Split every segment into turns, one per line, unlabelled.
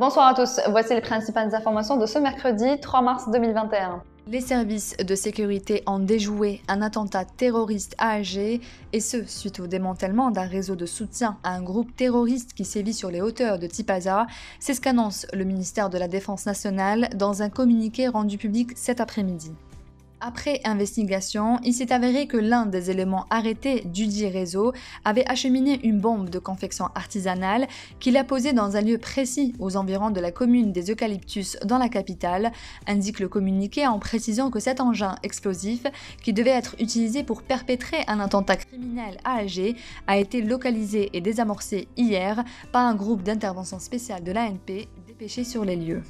Bonsoir à tous, voici les principales informations de ce mercredi 3 mars 2021.
Les services de sécurité ont déjoué un attentat terroriste à Alger, et ce suite au démantèlement d'un réseau de soutien à un groupe terroriste qui sévit sur les hauteurs de Tipaza. C'est ce qu'annonce le ministère de la Défense nationale dans un communiqué rendu public cet après-midi. Après investigation, il s'est avéré que l'un des éléments arrêtés dudit réseau avait acheminé une bombe de confection artisanale qu'il a posée dans un lieu précis aux environs de la commune des Eucalyptus dans la capitale, indique le communiqué en précisant que cet engin explosif, qui devait être utilisé pour perpétrer un attentat criminel à Alger, a été localisé et désamorcé hier par un groupe d'intervention spéciale de l'ANP dépêché sur les lieux.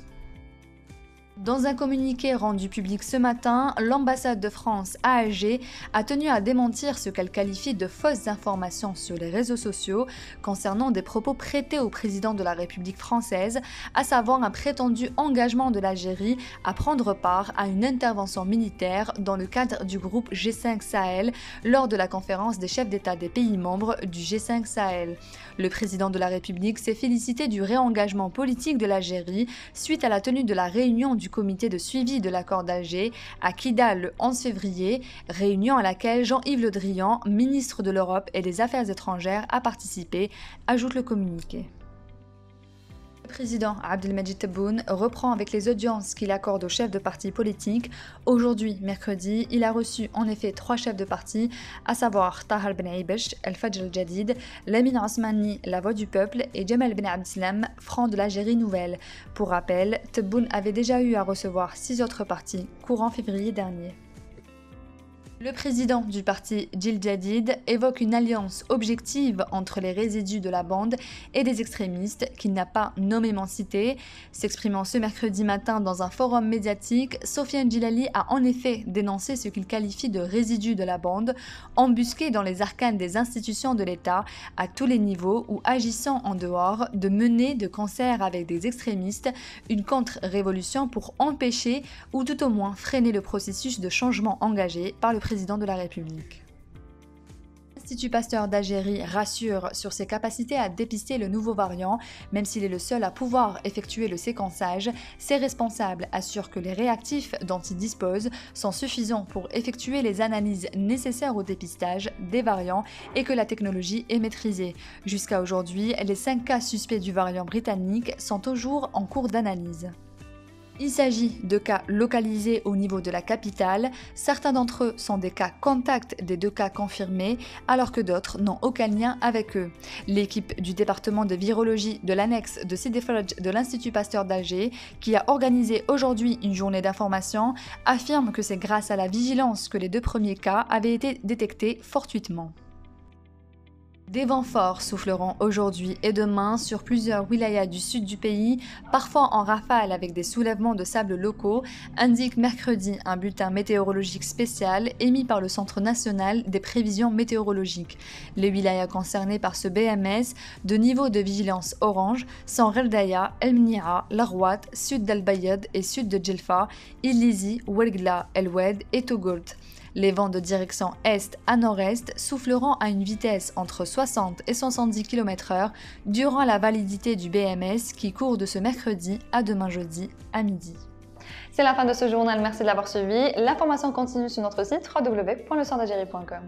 Dans un communiqué rendu public ce matin, l'ambassade de France à Alger a tenu à démentir ce qu'elle qualifie de fausses informations sur les réseaux sociaux concernant des propos prêtés au président de la République française, à savoir un prétendu engagement de l'Algérie à prendre part à une intervention militaire dans le cadre du groupe G5 Sahel lors de la conférence des chefs d'État des pays membres du G5 Sahel. Le président de la République s'est félicité du réengagement politique de l'Algérie suite à la tenue de la réunion du comité de suivi de l'accord d'Alger à Kidal le 11 février, réunion à laquelle Jean-Yves Le Drian, ministre de l'Europe et des Affaires étrangères, a participé, ajoute le communiqué. Le président Abdelmadjid Tebboune reprend avec les audiences qu'il accorde aux chefs de partis politiques. Aujourd'hui, mercredi, il a reçu en effet 3 chefs de parti, à savoir Tahar Ben Aibesh, El Fajr El Jadid, Lamine Osmani, La Voix du Peuple et Jamal Ben Abdeslam, Front de l'Algérie Nouvelle. Pour rappel, Tebboune avait déjà eu à recevoir 6 autres partis courant février dernier. Le président du parti Jil Jadid évoque une alliance objective entre les résidus de la bande et des extrémistes qu'il n'a pas nommément cités. S'exprimant ce mercredi matin dans un forum médiatique, Sofiane Djilali a en effet dénoncé ce qu'il qualifie de résidus de la bande, embusqués dans les arcanes des institutions de l'État à tous les niveaux ou agissant en dehors de mener de concert avec des extrémistes une contre-révolution pour empêcher ou tout au moins freiner le processus de changement engagé par le président de la République. L'Institut Pasteur d'Algérie rassure sur ses capacités à dépister le nouveau variant, même s'il est le seul à pouvoir effectuer le séquençage. Ses responsables assurent que les réactifs dont il dispose sont suffisants pour effectuer les analyses nécessaires au dépistage des variants et que la technologie est maîtrisée. Jusqu'à aujourd'hui, les 5 cas suspects du variant britannique sont toujours en cours d'analyse. Il s'agit de cas localisés au niveau de la capitale, certains d'entre eux sont des cas contacts des 2 cas confirmés, alors que d'autres n'ont aucun lien avec eux. L'équipe du département de virologie de l'annexe de Sidi Farj de l'Institut Pasteur d'Alger, qui a organisé aujourd'hui une journée d'information, affirme que c'est grâce à la vigilance que les 2 premiers cas avaient été détectés fortuitement. Des vents forts souffleront aujourd'hui et demain sur plusieurs wilayas du sud du pays, parfois en rafale avec des soulèvements de sable locaux, indique mercredi un bulletin météorologique spécial émis par le Centre national des prévisions météorologiques. Les wilayas concernés par ce BMS de niveau de vigilance orange sont Reldaya, El Mnia, Larouat, sud d'Al-Bayad et sud de Djelfa, Illizi, Ouelgla, El Oued et Togoult. Les vents de direction est à nord-est souffleront à une vitesse entre 60 et 70 km/h durant la validité du BMS qui court de ce mercredi à demain jeudi à midi.
C'est la fin de ce journal, merci de l'avoir suivi. L'information continue sur notre site www.lesoirdalgerie.com.